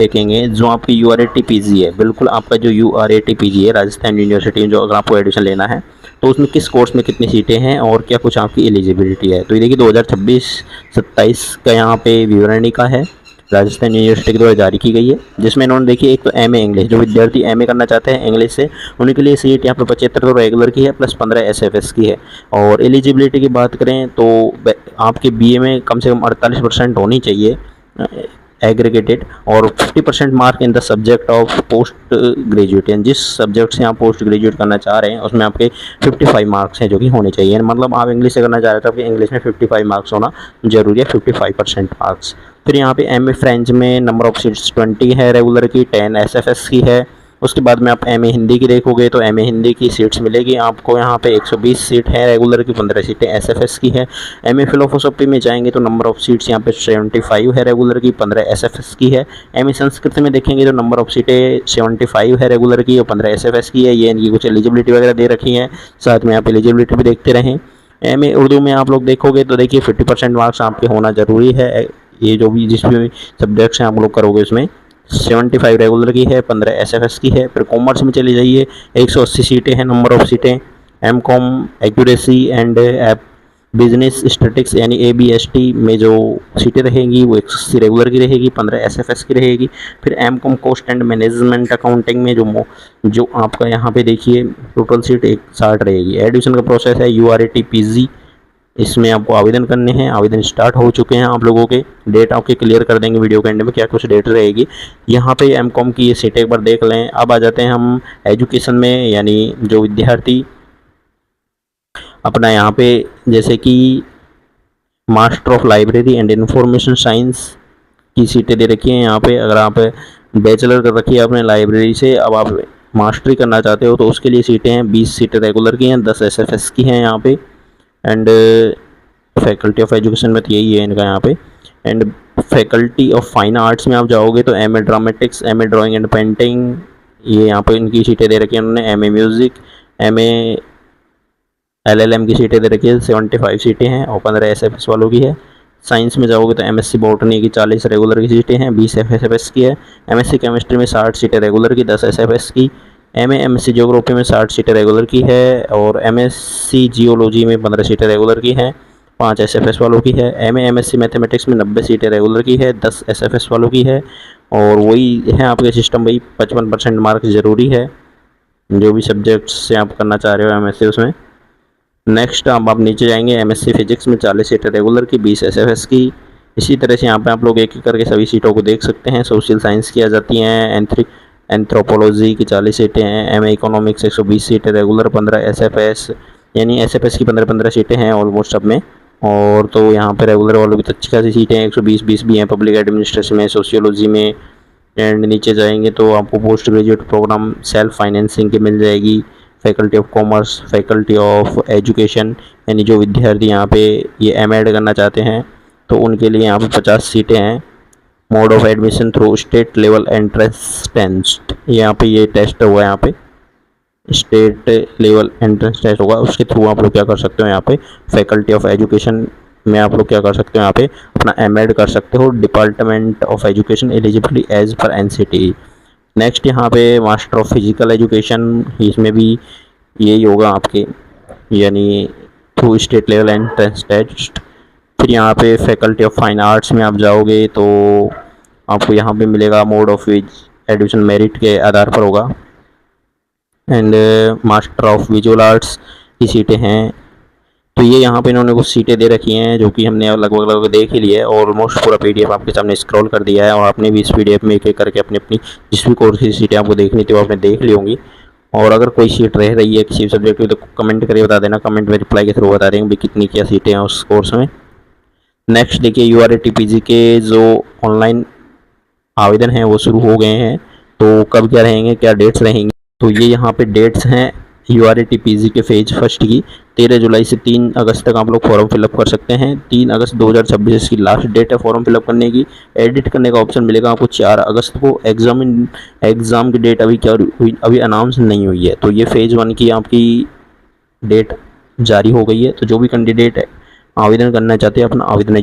देखेंगे जो आपकी URAT-PG है, बिल्कुल आपका जो URAT-PG है राजस्थान यूनिवर्सिटी में, जो अगर आपको एडमिशन लेना है तो उसमें किस कोर्स में कितनी सीटें हैं और क्या कुछ आपकी एलिजिबिलिटी है। तो ये देखिए 2026-27 का यहाँ पे विवरणी का है, राजस्थान यूनिवर्सिटी के द्वारा जारी की गई है, जिसमें इन्होंने देखिए एक तो MA इंग्लिश, जो विद्यार्थी MA करना चाहते हैं इंग्लिश से, उन्हीं के लिए सीट यहाँ पर 75 तो रेगुलर की है प्लस 15 SFS की है। और एलिजिबिलिटी की बात करें तो आपके BA में कम से कम 48% होनी चाहिए एग्रीगेटेड, और 50% mark in the subject of post graduate, यानी जिस सब्जेक्ट से आप पोस्ट ग्रेजुएट करना चाह रहे हैं उसमें आपके 55 मार्क्स हैं जो कि होने चाहिए। मतलब आप इंग्लिश से करना चाह रहे हैं तो आपके इंग्लिश में 55 मार्क्स होना जरूरी है, 55% मार्क्स। फिर यहाँ पे MA फ्रेंच में नंबर ऑफ सीट्स 20 है रेगुलर की, 10 SFS की है। उसके बाद में आप MA हिंदी की देखोगे तो MA हिंदी की सीट्स मिलेगी आपको यहाँ पे 120 सीट है रेगुलर की, 15 सीटें SFS की है। MA फिलोसॉफी में जाएंगे तो नंबर ऑफ सीट्स यहाँ पे 75 है रेगुलर की, 15 SFS की है। MA संस्कृत में देखेंगे तो नंबर ऑफ सीटें 75 है रेगुलर की और 15 SFS की है। ये इनकी कुछ एलिजिबिलिटी वगैरह दे रखी है, साथ में आप एलिजिबिलिटी भी देखते रहें। MA उर्दू में आप लोग देखोगे तो देखिए 50% मार्क्स आपके होना ज़रूरी है। ये जो भी जिस भी सब्जेक्ट्स हैं आप लोग करोगे उसमें 75 रेगुलर की है, 15 SFS की है। फिर कॉमर्स में चली जाइए, 180 सीटें हैं नंबर ऑफ सीटें। MCOM accuracy and app business statics यानी ABST में जो सीटें रहेंगी वो 180 रेगुलर की रहेगी, 15 SFS की रहेगी। फिर MCOM cost and management accounting में जो आपका यहाँ पे देखिए टोटल सीट 160 रहेगी। एडमिशन का प्रोसेस है URAT-PG, इसमें आपको आवेदन करने हैं। आवेदन स्टार्ट हो चुके हैं आप लोगों के, डेट आपके क्लियर कर देंगे वीडियो के एंड में क्या कुछ डेट रहेगी। यहाँ पे MCOM की ये सीटें एक बार देख लें। अब आ जाते हैं हम एजुकेशन में, यानी जो विद्यार्थी अपना यहाँ पे जैसे कि master of library and information science की सीटें दे रखी हैं यहाँ पे। अगर आप बैचलर कर रखी है आपने लाइब्रेरी से, अब आप मास्टरी करना चाहते हो तो उसके लिए सीटें हैं, 20 सीटें रेगुलर की हैं, 10 SFS की हैं यहाँ पे। एंड फैकल्टी ऑफ एजुकेशन में तो यही है इनका यहाँ पे। And faculty of fine arts में आप जाओगे तो MA dramatics, MA drawing and painting, ये यहाँ पे इनकी सीटें दे रखी हैं उन्होंने। MA म्यूज़िक, MA LLM की सीटें दे रखी है, 75 सीटें हैं और 15 SFS वालों की है। साइंस में जाओगे तो MSc बॉटनी की 40 रेगुलर की सीटें हैं, 20 SFS की है। MSc केमिस्ट्री में 60 सीटें रेगुलर की, 10 SFS की। MSc ज्योग्राफी में 60 सीटें रेगुलर की है और MSc जियोलॉजी में 15 सीटें रेगुलर की हैं, 5 SFS वालों की है। MSc मैथमेटिक्स में 90 सीटें रेगुलर की है, 10 SFS वालों की है। और वही है आपके सिस्टम, वही 55% मार्क्स ज़रूरी है जो भी सब्जेक्ट्स से आप करना चाह रहे हो MSc उसमें। नेक्स्ट अब आप नीचे जाएंगे, MSc फिजिक्स में 40 सीटें रेगुलर की, 20 SFS की। इसी तरह से यहाँ पे आप लोग एक एक करके सभी सीटों को देख सकते हैं। सोशल साइंस की आ जाती हैं, एंथ्रोपोलॉजी की 40 सीटें हैं। MA इकोनॉमिक्स 120 सीटें रेगुलर, 15 SFS, यानी SFS की 15-15 सीटें हैं ऑलमोस्ट सब में। और तो यहाँ पे रेगुलर वालों की तो अच्छी खासी सीटें हैं, 120 भी हैं पब्लिक एडमिनिस्ट्रेशन में, सोशियोलॉजी में। एंड नीचे जाएंगे तो आपको post graduate programme self financing की मिल जाएगी। Faculty of commerce, faculty of education, यानी जो विद्यार्थी यहाँ पे ये MA करना चाहते हैं तो उनके लिए यहाँ पे 50 सीटें हैं। Mode of admission through state level entrance test, यहाँ पे ये टेस्ट होगा, यहाँ पे स्टेट लेवल एंट्रेंस टेस्ट होगा, उसके थ्रू आप लोग क्या कर सकते हो यहाँ पे फैकल्टी ऑफ एजुकेशन में आप लोग क्या कर सकते हो यहाँ पे अपना MA कर सकते हो। Department of education eligibility age पर NCTE। नेक्स्ट यहाँ पे मास्टर ऑफ फिजिकल एजुकेशन, इसमें भी यही होगा आपके, यानी through state level entrance test. फिर यहाँ पे फैकल्टी ऑफ फाइन आर्ट्स में आप जाओगे तो आपको यहाँ पे मिलेगा मोड ऑफ एडमिशन मेरिट के आधार पर होगा। And master of visual arts की सीटें हैं। तो ये यहाँ पे इन्होंने कुछ सीटें दे रखी हैं जो कि हमने लगभग देख ही लिया है, और ऑलमोस्ट पूरा PDF आपके सामने स्क्रॉल कर दिया है। और आपने भी इस PDF में एक एक करके अपनी अपनी जिस भी कोर्स की सीटें आपको देखनी थी वो आपने देख ली होंगी। और अगर कोई सीट रह रही है किसी सब्जेक्ट में तो कमेंट करके बता देना, कमेंट में रिप्लाई के थ्रू बता देंगे भी कितनी क्या सीटें हैं उस कोर्स में। नेक्स्ट देखिए URAT-PG के जो ऑनलाइन आवेदन हैं वो शुरू हो गए हैं, तो कब क्या रहेंगे, क्या डेट्स रहेंगी, तो ये यहाँ पे डेट्स हैं URAT-PG के फेज फर्स्ट की 13 जुलाई से 3 अगस्त तक आप लोग फॉर्म फिलअप कर सकते हैं। 3 अगस्त 2026 इसकी लास्ट डेट है फॉर्म फिलअप करने की। एडिट करने का ऑप्शन मिलेगा आपको 4 अगस्त को। एग्ज़ाम की डेट अभी क्या हुई, अभी अनाउंस नहीं हुई है। तो ये फेज़ 1 की आपकी डेट जारी हो गई है। तो जो भी कैंडिडेट आवेदन करना चाहते हैं अपना आवेदन